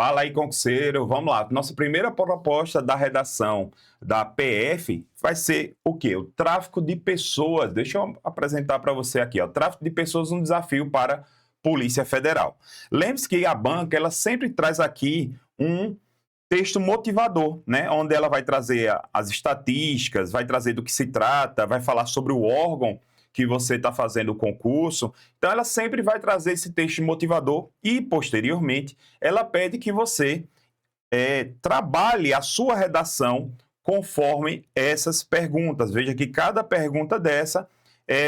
Fala aí, concurseiro. Vamos lá. Nossa primeira proposta da redação da PF vai ser o quê? O tráfico de pessoas. Deixa eu apresentar para você aqui. Ó. Tráfico de pessoas, um desafio para a Polícia Federal. Lembre-se que a banca ela sempre traz aqui um texto motivador, né? Onde ela vai trazer as estatísticas, vai trazer do que se trata, vai falar sobre o órgão que você está fazendo o concurso. Então, ela sempre vai trazer esse texto motivador e, posteriormente, ela pede que você trabalhe a sua redação conforme essas perguntas. Veja que cada pergunta dessa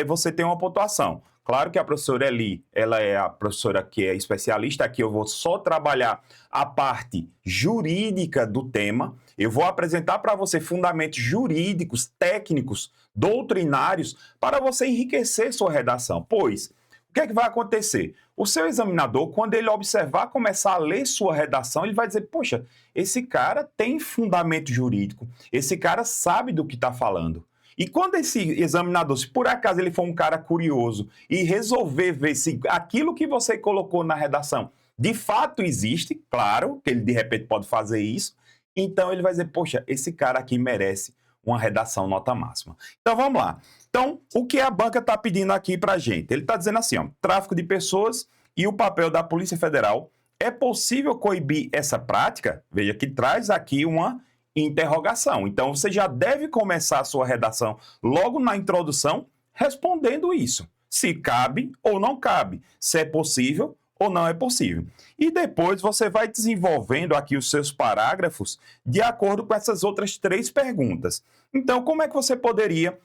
você tem uma pontuação. Claro que a professora Eli, ela é a professora que é especialista, aqui eu vou só trabalhar a parte jurídica do tema, eu vou apresentar para você fundamentos jurídicos, técnicos, doutrinários, para você enriquecer sua redação. Pois, o que é que vai acontecer? O seu examinador, quando ele observar, começar a ler sua redação, ele vai dizer, poxa, esse cara tem fundamento jurídico, esse cara sabe do que está falando. E quando esse examinador, se por acaso ele for um cara curioso e resolver ver se aquilo que você colocou na redação de fato existe, claro que ele de repente pode fazer isso, então ele vai dizer, poxa, esse cara aqui merece uma redação nota máxima. Então vamos lá. Então, o que a banca está pedindo aqui para a gente? Ele está dizendo assim, ó, tráfico de pessoas e o papel da Polícia Federal. É possível coibir essa prática? Veja que traz aqui uma interrogação. Então, você já deve começar a sua redação logo na introdução respondendo isso. Se cabe ou não cabe. Se é possível ou não é possível. E depois você vai desenvolvendo aqui os seus parágrafos de acordo com essas outras três perguntas. Então, como é que você poderia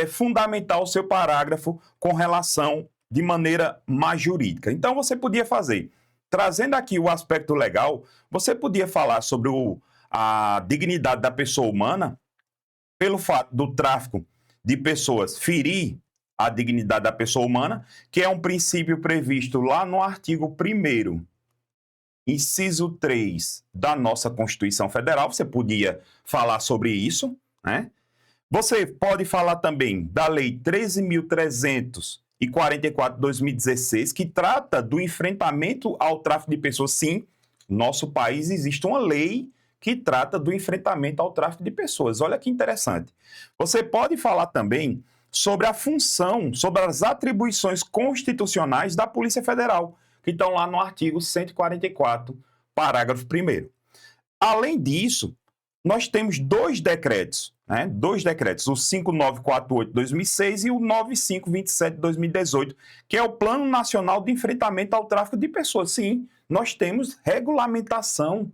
fundamentar o seu parágrafo com relação de maneira mais jurídica? Então, você podia fazer, trazendo aqui o aspecto legal, você podia falar sobre a dignidade da pessoa humana, pelo fato do tráfico de pessoas ferir a dignidade da pessoa humana, que é um princípio previsto lá no artigo 1º, inciso 3 da nossa Constituição Federal. Você podia falar sobre isso, né? Você pode falar também da Lei 13.344 de 2016, que trata do enfrentamento ao tráfico de pessoas. Sim, no nosso país existe uma lei que trata do enfrentamento ao tráfico de pessoas. Olha que interessante. Você pode falar também sobre a função, sobre as atribuições constitucionais da Polícia Federal, que estão lá no artigo 144, parágrafo 1º. Além disso, nós temos dois decretos, né? Dois decretos, o 5948 de 2006 e o 9527 de 2018, que é o Plano Nacional de Enfrentamento ao Tráfico de Pessoas. Sim, nós temos regulamentação.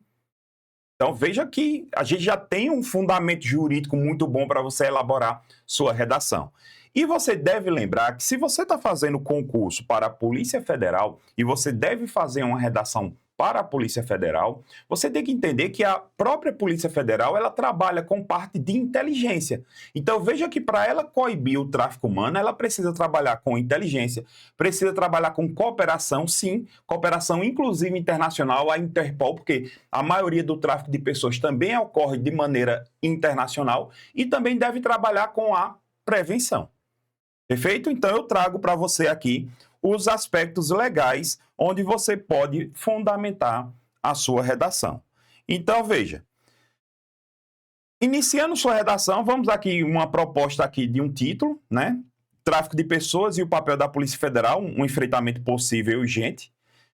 Então, veja que a gente já tem um fundamento jurídico muito bom para você elaborar sua redação. E você deve lembrar que se você está fazendo concurso para a Polícia Federal e você deve fazer uma redação para a Polícia Federal, você tem que entender que a própria Polícia Federal ela trabalha com parte de inteligência. Então veja que para ela coibir o tráfico humano, ela precisa trabalhar com inteligência, precisa trabalhar com cooperação, sim, cooperação inclusive internacional, a Interpol, porque a maioria do tráfico de pessoas também ocorre de maneira internacional, e também deve trabalhar com a prevenção. Perfeito? Então eu trago para você aqui os aspectos legais onde você pode fundamentar a sua redação. Então veja, iniciando sua redação, vamos aqui uma proposta aqui de um título, né? Tráfico de pessoas e o papel da Polícia Federal, um enfrentamento possível e urgente.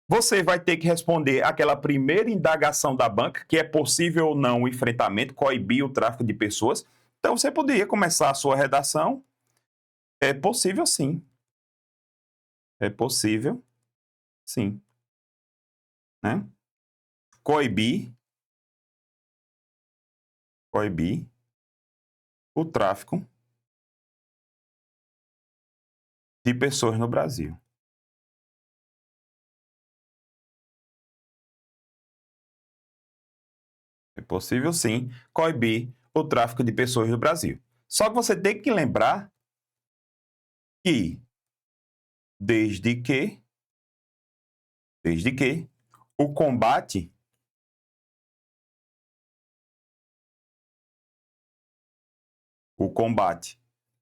Você vai ter que responder aquela primeira indagação da banca, que é possível ou não o enfrentamento, coibir o tráfico de pessoas. Então você poderia começar a sua redação. É possível, sim. É possível, sim. Né? Coibir o tráfico de pessoas no Brasil. É possível, sim, coibir o tráfico de pessoas no Brasil. Só que você tem que lembrar que, desde que o combate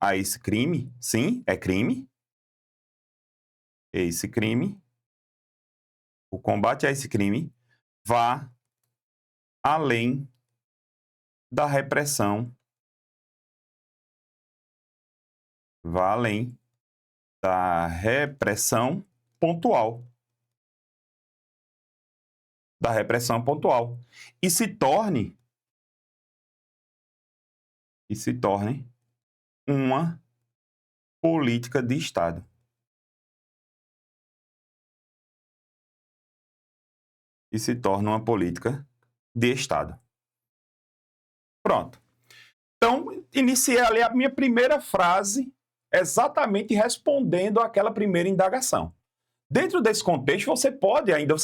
a esse crime, sim, é crime. Esse crime, o combate a esse crime vá além da repressão, vá além da repressão pontual, e se torne uma política de Estado. E se torna uma política de Estado. Pronto. Então, iniciei ali a minha primeira frase, exatamente respondendo àquela primeira indagação. Dentro desse contexto, você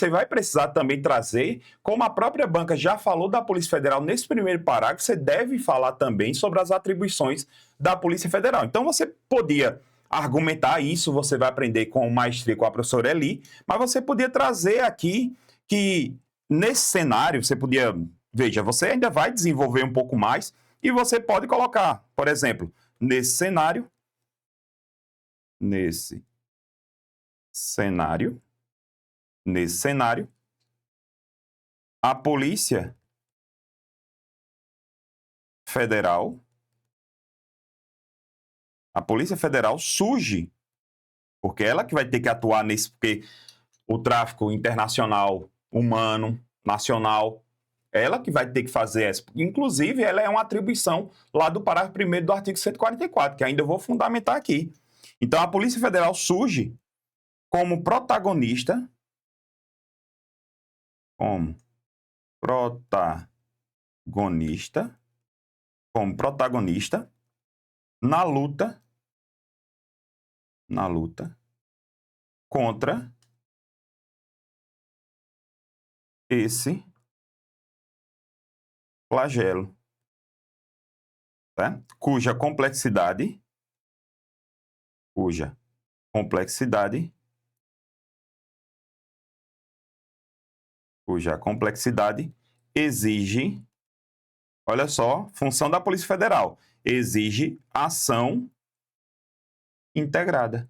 vai precisar também trazer, como a própria banca já falou da Polícia Federal nesse primeiro parágrafo, você deve falar também sobre as atribuições da Polícia Federal. Então, você podia argumentar isso, você vai aprender com maestria com a professora Eli, mas você podia trazer aqui que nesse cenário, você ainda vai desenvolver um pouco mais e você pode colocar, por exemplo, nesse cenário, a Polícia Federal surge, porque ela que vai ter que atuar porque o tráfico internacional, humano, nacional, ela que vai ter que fazer essa. Inclusive, ela é uma atribuição lá do parágrafo 1º do artigo 144, que ainda vou fundamentar aqui. Então, a Polícia Federal surge como protagonista na luta contra esse flagelo, tá? cuja complexidade exige, olha só, função da Polícia Federal, exige ação integrada.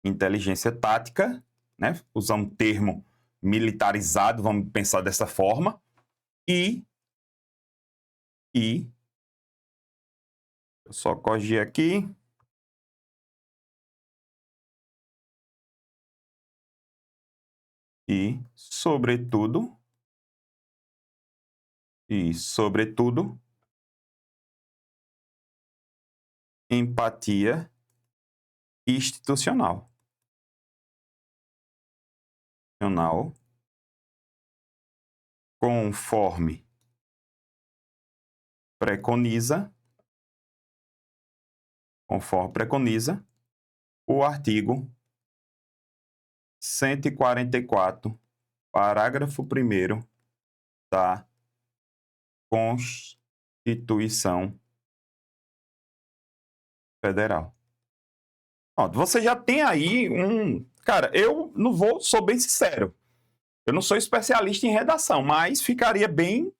Inteligência tática, né? Usar um termo militarizado, vamos pensar dessa forma, e eu só corrigir aqui, e sobretudo, empatia institucional. Conforme preconiza o artigo 144, parágrafo 1º da Constituição Federal. Pronto, você já tem aí Cara, sou bem sincero, eu não sou especialista em redação, mas ficaria bem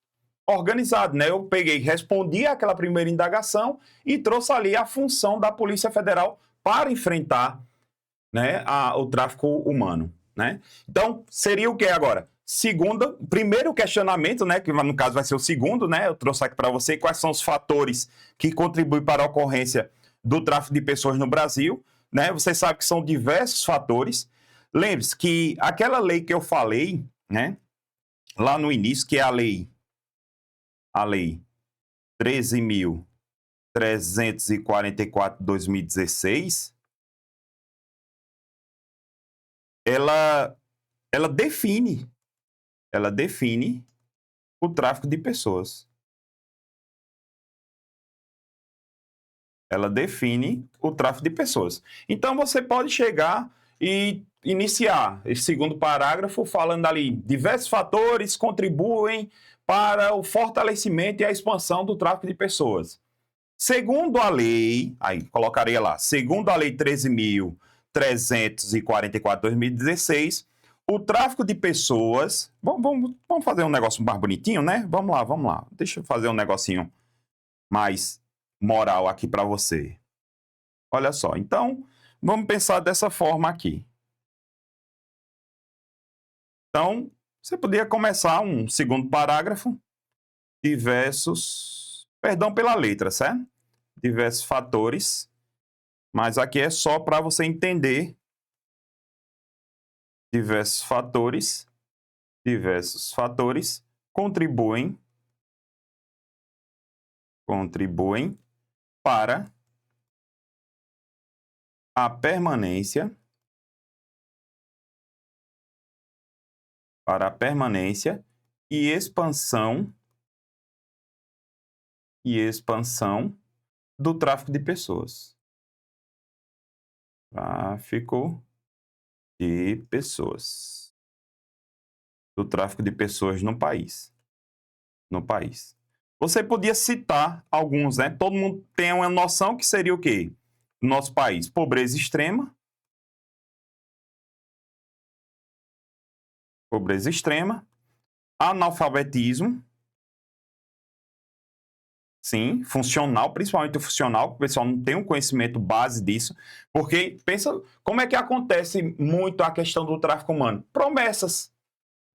organizado, né? Eu respondi aquela primeira indagação e trouxe ali a função da Polícia Federal para enfrentar, né, o tráfico humano, né? Então, seria o que agora? Primeiro questionamento, né, que no caso vai ser o segundo, né? Eu trouxe aqui para você quais são os fatores que contribuem para a ocorrência do tráfico de pessoas no Brasil, né? Você sabe que são diversos fatores. Lembre-se que aquela lei que eu falei, né, lá no início, que é a lei 13.344 de 2016, ela define o tráfico de pessoas. Então, você pode chegar e iniciar esse segundo parágrafo falando ali, diversos fatores contribuem para o fortalecimento e a expansão do tráfico de pessoas. Segundo a lei, aí colocaria lá, segundo a lei 13.344 de 2016, o tráfico de pessoas... Vamos fazer um negócio mais bonitinho, né? Vamos lá. Deixa eu fazer um negocinho mais moral aqui para você. Olha só, então, vamos pensar dessa forma aqui. Então, você poderia começar um segundo parágrafo, diversos, perdão pela letra, certo? Diversos fatores, mas aqui é só para você entender diversos fatores contribuem para a permanência e expansão do tráfico de pessoas. Tráfico de pessoas. Do tráfico de pessoas no país. Você podia citar alguns, né? Todo mundo tem uma noção que seria o quê? No nosso país, pobreza extrema, analfabetismo, sim, funcional, principalmente o funcional, o pessoal não tem um conhecimento base disso, porque pensa como é que acontece muito a questão do tráfico humano. Promessas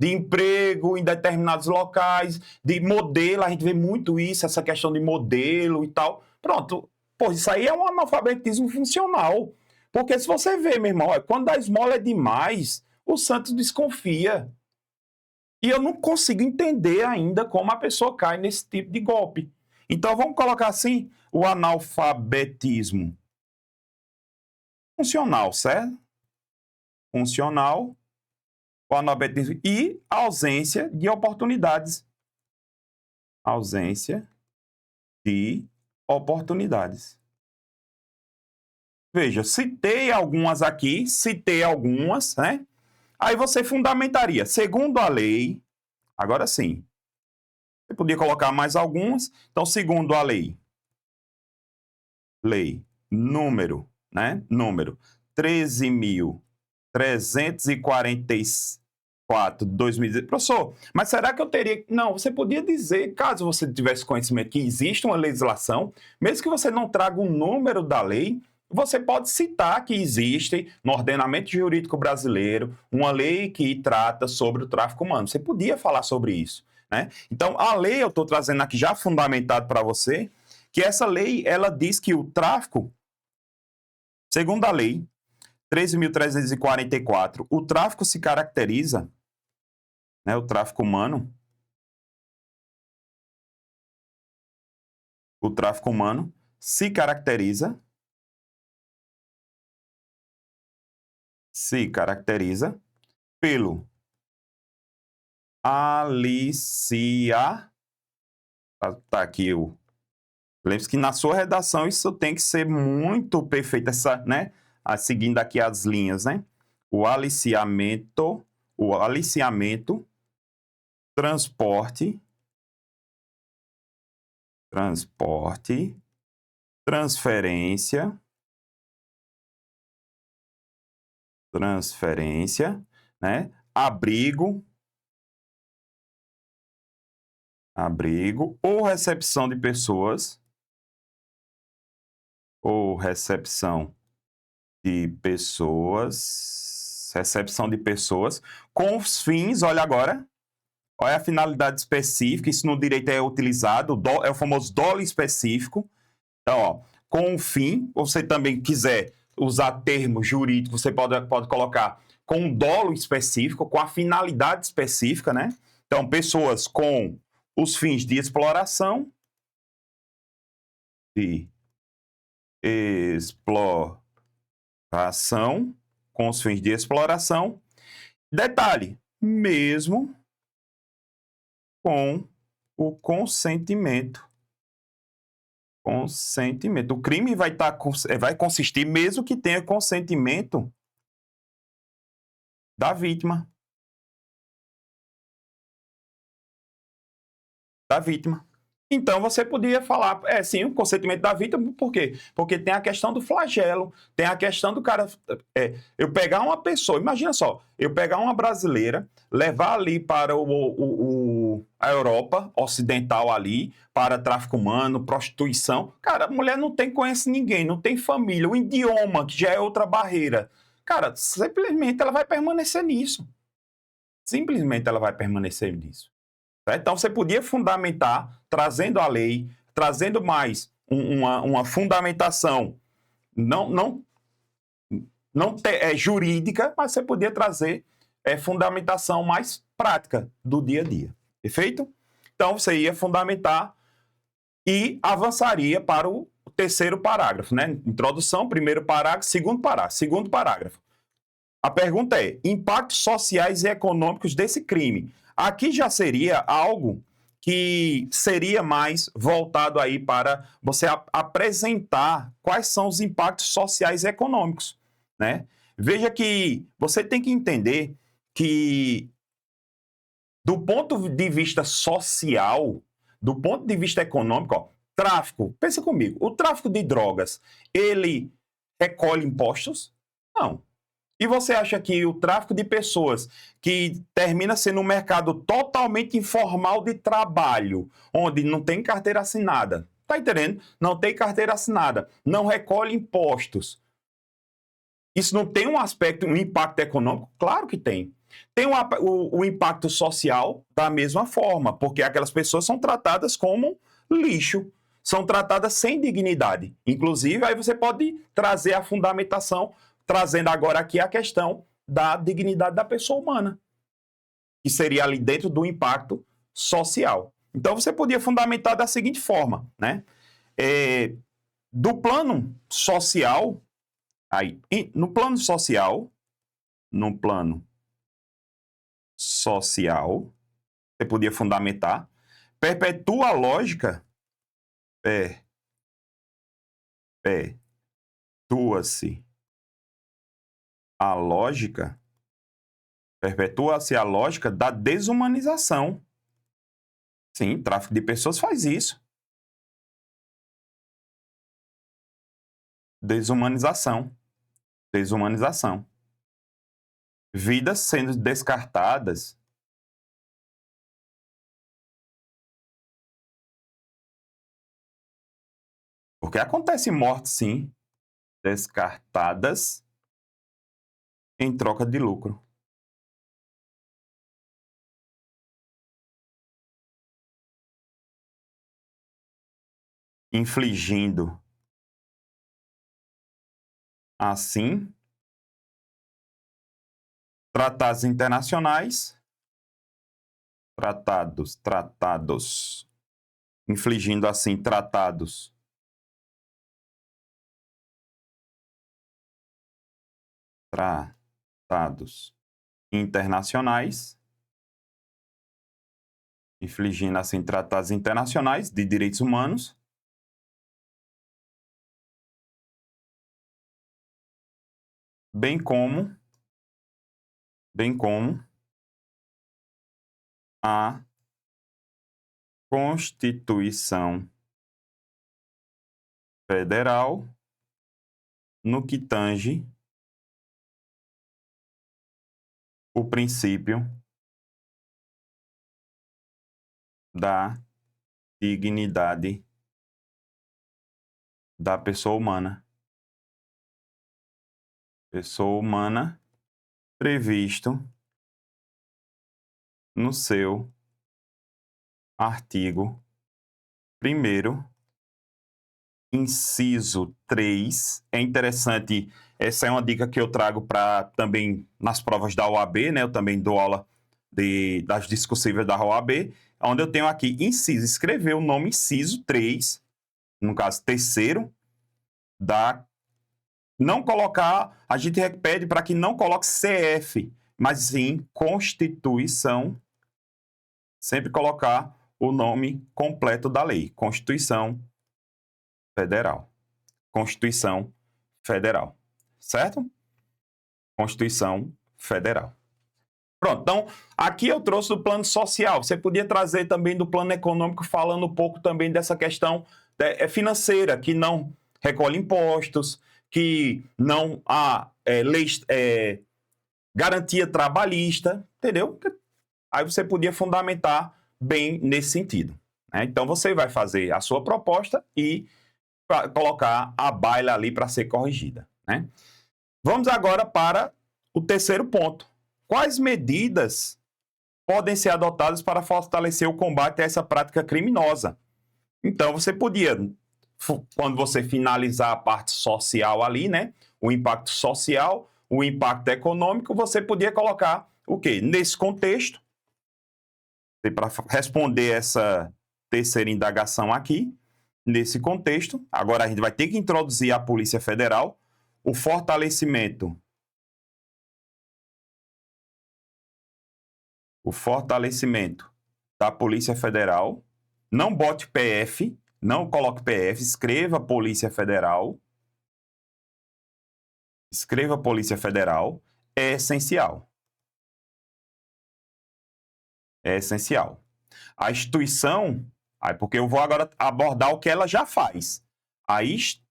de emprego em determinados locais, de modelo, a gente vê muito isso, essa questão de modelo e tal. Pronto, pô, isso aí é um analfabetismo funcional. Porque se você vê, meu irmão, quando a esmola é demais, o Santos desconfia. E eu não consigo entender ainda como a pessoa cai nesse tipo de golpe. Então vamos colocar assim, o analfabetismo funcional, certo? Funcional, o analfabetismo e ausência de oportunidades. Veja, citei algumas, né? Aí você fundamentaria, segundo a lei, agora sim, você podia colocar mais algumas, então segundo a lei número 13.344 de 2018. Professor, mas será que eu teria... Não, você podia dizer, caso você tivesse conhecimento que existe uma legislação, mesmo que você não traga o número da lei, você pode citar que existe no ordenamento jurídico brasileiro uma lei que trata sobre o tráfico humano. Você podia falar sobre isso, né? Então, a lei, eu estou trazendo aqui já fundamentado para você, que essa lei, ela diz que o tráfico, segundo a lei 13.344, o tráfico se caracteriza, né, o tráfico humano se caracteriza pelo aliciar, tá aqui o... Lembre-se que na sua redação isso tem que ser muito perfeito, essa, né? Seguindo aqui as linhas, né? O aliciamento, transporte, transferência, né? Abrigo ou recepção de pessoas, com os fins, olha agora, olha a finalidade específica, isso no direito é utilizado, é o famoso dolo específico. Então, ó, com o fim, ou você também quiser usar termo jurídico, você pode colocar com um dolo específico, com a finalidade específica, né? Então, pessoas com os fins de exploração, com os fins de exploração. Detalhe, mesmo com o consentimento. O crime vai consistir mesmo que tenha consentimento da vítima. Então, você podia falar, sim, o consentimento da vítima, por quê? Porque tem a questão do flagelo, tem a questão do cara... eu pegar uma pessoa, imagina só, eu pegar uma brasileira, levar ali para a Europa Ocidental ali para tráfico humano, prostituição. Cara, a mulher não tem conhece ninguém, não tem família, o idioma, que já é outra barreira. Cara, simplesmente ela vai permanecer nisso. Simplesmente ela vai permanecer nisso. Certo? Então você podia fundamentar, trazendo a lei, trazendo mais uma fundamentação não jurídica, mas você podia trazer fundamentação mais prática do dia a dia. Perfeito? Então você ia fundamentar e avançaria para o terceiro parágrafo, né? Introdução, primeiro parágrafo, segundo parágrafo. Segundo parágrafo. A pergunta é: impactos sociais e econômicos desse crime. Aqui já seria algo que seria mais voltado aí para você apresentar quais são os impactos sociais e econômicos, né? Veja que você tem que entender que, do ponto de vista social, do ponto de vista econômico, ó, tráfico, pensa comigo, o tráfico de drogas, ele recolhe impostos? Não. E você acha que o tráfico de pessoas, que termina sendo um mercado totalmente informal de trabalho, onde não tem carteira assinada, tá entendendo? Não tem carteira assinada, não recolhe impostos. Isso não tem um aspecto, um impacto econômico? Claro que tem. Tem o impacto social da mesma forma, porque aquelas pessoas são tratadas como lixo, são tratadas sem dignidade. Inclusive, aí você pode trazer a fundamentação, trazendo agora aqui a questão da dignidade da pessoa humana, que seria ali dentro do impacto social. Então, você podia fundamentar da seguinte forma, né? Do plano social, aí, no plano social, você podia fundamentar, perpetua a lógica, perpetua-se a lógica da desumanização. Sim, tráfico de pessoas faz isso. Desumanização. Vidas sendo descartadas. Porque acontece morte, sim, descartadas em troca de lucro. Infligindo, assim, tratados internacionais, infligindo, assim, tratados internacionais, infligindo, assim, tratados internacionais de direitos humanos, bem como a Constituição Federal no que tange o princípio da dignidade da pessoa humana. Pessoa humana previsto no seu artigo 1º, inciso 3. É interessante, essa é uma dica que eu trago para também nas provas da OAB, né? Eu também dou aula das discursivas da OAB, onde eu tenho aqui inciso, escrever o nome inciso 3, no caso terceiro, não colocar, a gente pede para que não coloque CF, mas sim Constituição, sempre colocar o nome completo da lei, Constituição Federal. Constituição Federal, certo? Constituição Federal. Pronto, então aqui eu trouxe do plano social. Você podia trazer também do plano econômico, falando um pouco também dessa questão financeira, que não recolhe impostos, que não há garantia trabalhista, entendeu? Aí você podia fundamentar bem nesse sentido, né? Então, você vai fazer a sua proposta e colocar a baila ali para ser corrigida, né? Vamos agora para o terceiro ponto. Quais medidas podem ser adotadas para fortalecer o combate a essa prática criminosa? Então, você podia, quando você finalizar a parte social ali, né? O impacto social, o impacto econômico, você podia colocar o quê? Nesse contexto, para responder essa terceira indagação aqui, nesse contexto, agora a gente vai ter que introduzir a Polícia Federal, o fortalecimento da Polícia Federal. Não bote PF, não coloque PF, escreva Polícia Federal. Escreva Polícia Federal, é essencial. É essencial. A instituição, porque eu vou agora abordar o que ela já faz. A instituição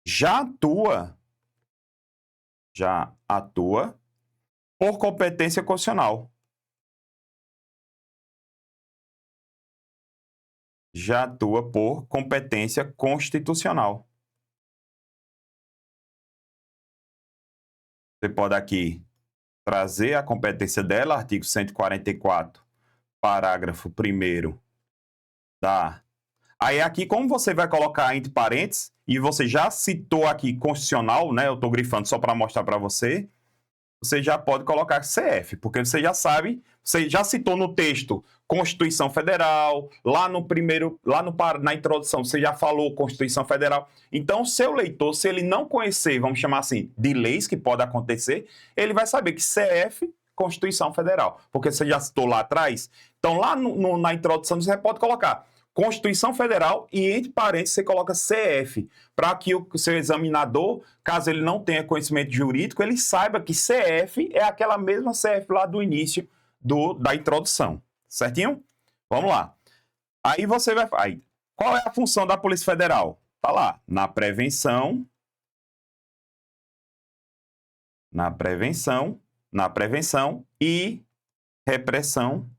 já atua por competência constitucional. Já atua por competência constitucional. Você pode aqui trazer a competência dela, artigo 144, parágrafo 1º da... Aí aqui, como você vai colocar entre parênteses, e você já citou aqui constitucional, né? Eu estou grifando só para mostrar para você. Você já pode colocar CF, porque você já sabe, você já citou no texto Constituição Federal, na introdução você já falou Constituição Federal. Então, seu leitor, se ele não conhecer, vamos chamar assim, de leis que pode acontecer, ele vai saber que CF, Constituição Federal, porque você já citou lá atrás. Então, lá na introdução você pode colocar Constituição Federal e, entre parênteses, você coloca CF, para que o seu examinador, caso ele não tenha conhecimento jurídico, ele saiba que CF é aquela mesma CF lá do início da introdução. Certinho? Vamos lá. Aí você vai... qual é a função da Polícia Federal? Tá lá, na prevenção e repressão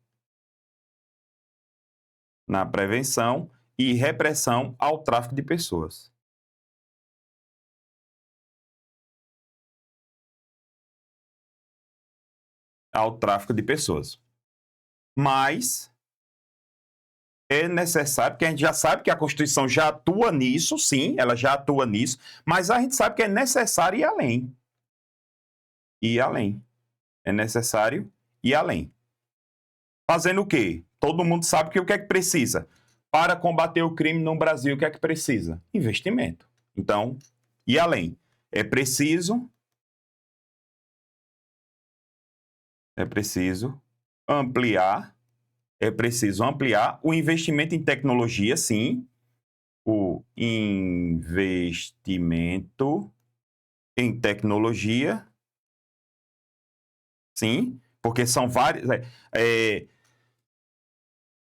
ao tráfico de pessoas. Mas é necessário, porque a gente já sabe que a Constituição já atua nisso, sim, ela já atua nisso, mas a gente sabe que é necessário ir além. É necessário ir além. Fazendo o quê? Todo mundo sabe que o que é que precisa? Para combater o crime no Brasil, o que é que precisa? Investimento. Então, ir além. É preciso ampliar o investimento em tecnologia, sim. O investimento em tecnologia, sim, porque são vários...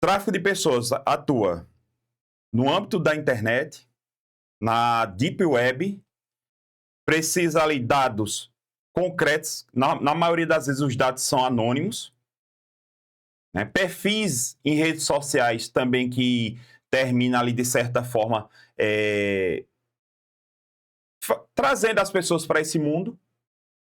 tráfico de pessoas atua no âmbito da internet, na Deep Web, precisa ali dados concretos, na maioria das vezes os dados são anônimos, né? Perfis em redes sociais também que termina ali de certa forma trazendo as pessoas para esse mundo,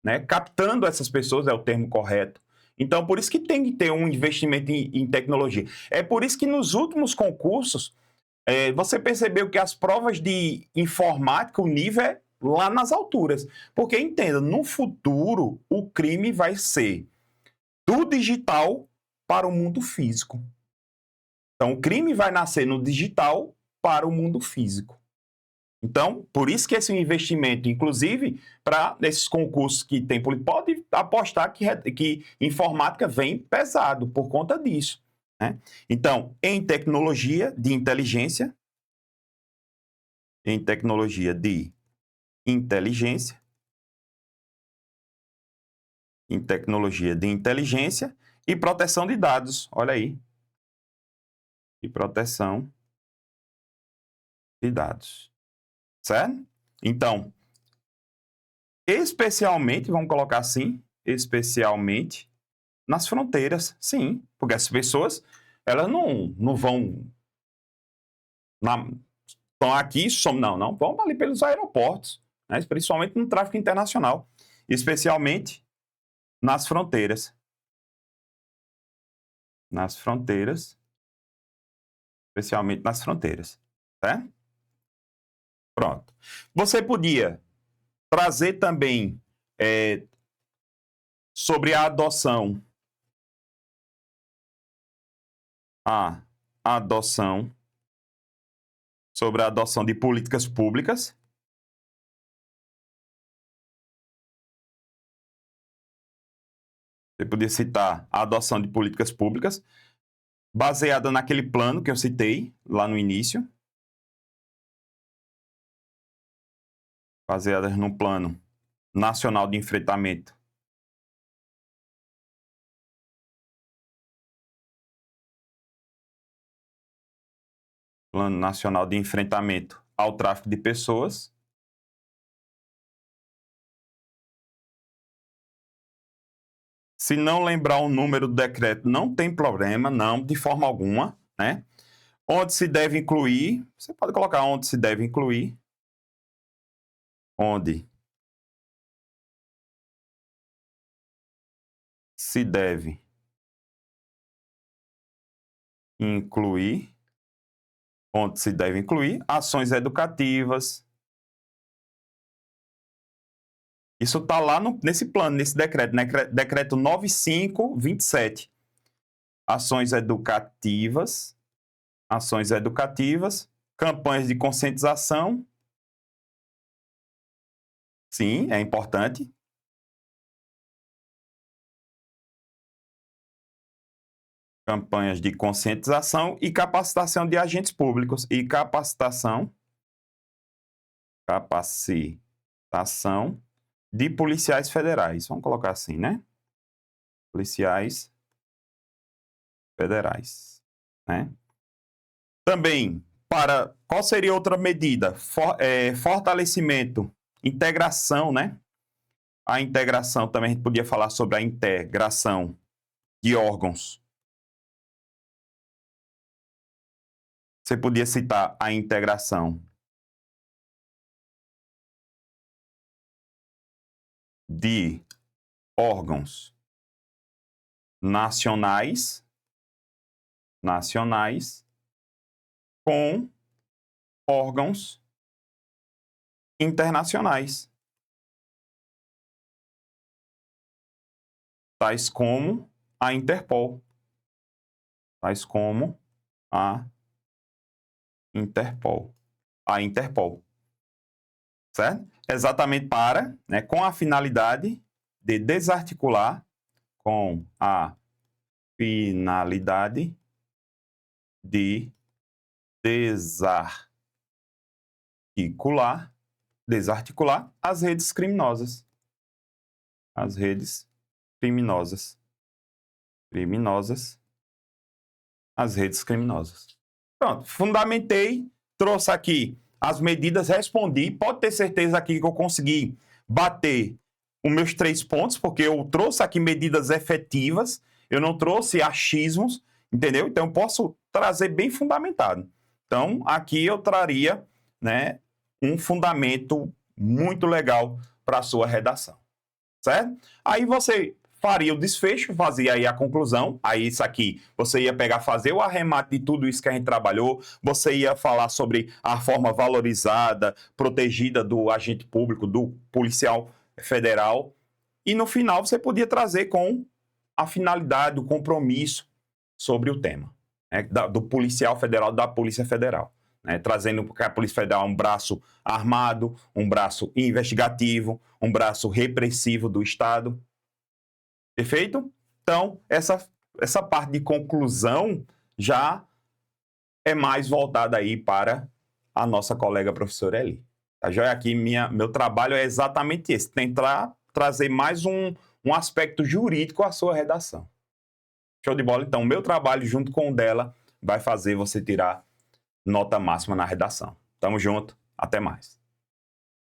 né? Captando essas pessoas é o termo correto. Então, por isso que tem que ter um investimento em tecnologia. É por isso que nos últimos concursos, você percebeu que as provas de informática, o nível é lá nas alturas. Porque, entenda, no futuro, o crime vai ser do digital para o mundo físico. Então, o crime vai nascer no digital para o mundo físico. Então, por isso que esse investimento, inclusive, para esses concursos que tem, pode apostar que informática vem pesado por conta disso, né? Então, em tecnologia de inteligência, e proteção de dados, olha aí, e proteção de dados, certo? Então, especialmente, vamos colocar assim, especialmente nas fronteiras, sim, porque as pessoas, elas não vão, estão aqui, não, vão ali pelos aeroportos, né, principalmente no tráfego internacional, especialmente nas fronteiras, especialmente nas fronteiras, certo? Pronto. Você podia trazer também sobre a adoção sobre a adoção de políticas públicas. Você podia citar a adoção de políticas públicas baseada naquele plano que eu citei lá no início, baseadas no Plano Nacional de Enfrentamento Plano Nacional de Enfrentamento ao Tráfico de Pessoas. Se não lembrar o número do decreto, não tem problema, não, de forma alguma, né? Onde se deve incluir, você pode colocar onde se deve incluir, onde se deve incluir, onde se deve incluir ações educativas. Isso está lá nesse plano, nesse decreto, né? Decreto 9527. Ações educativas, campanhas de conscientização. Sim, é importante. Campanhas de conscientização e capacitação de agentes públicos. E capacitação de policiais federais. Vamos colocar assim, né? Policiais federais, né? Também, qual seria outra medida? Fortalecimento, integração, né? A integração, também a gente podia falar sobre a integração de órgãos. Você podia citar a integração de órgãos nacionais com órgãos internacionais, tais como a Interpol. A Interpol. Certo? Exatamente com a finalidade de desarticular, desarticular as redes criminosas. Pronto, fundamentei, trouxe aqui as medidas, respondi. Pode ter certeza aqui que eu consegui bater os meus 3 pontos, porque eu trouxe aqui medidas efetivas, eu não trouxe achismos, entendeu? Então, eu posso trazer bem fundamentado. Então, aqui eu traria, né, um fundamento muito legal para a sua redação, certo? Aí você faria o desfecho, fazia aí a conclusão, aí isso aqui, você ia pegar, fazer o arremate de tudo isso que a gente trabalhou, você ia falar sobre a forma valorizada, protegida do agente público, do policial federal, e no final você podia trazer com a finalidade, o compromisso sobre o tema, né, do policial federal, da Polícia Federal. Né, trazendo que a Polícia Federal é um braço armado, um braço investigativo, um braço repressivo do Estado. Perfeito? Então, essa parte de conclusão já é mais voltada aí para a nossa colega professora Eli. Tá joia? Aqui meu trabalho é exatamente esse, tentar trazer mais um aspecto jurídico à sua redação. Show de bola? Então, o meu trabalho junto com o dela vai fazer você tirar nota máxima na redação. Tamo junto, até mais.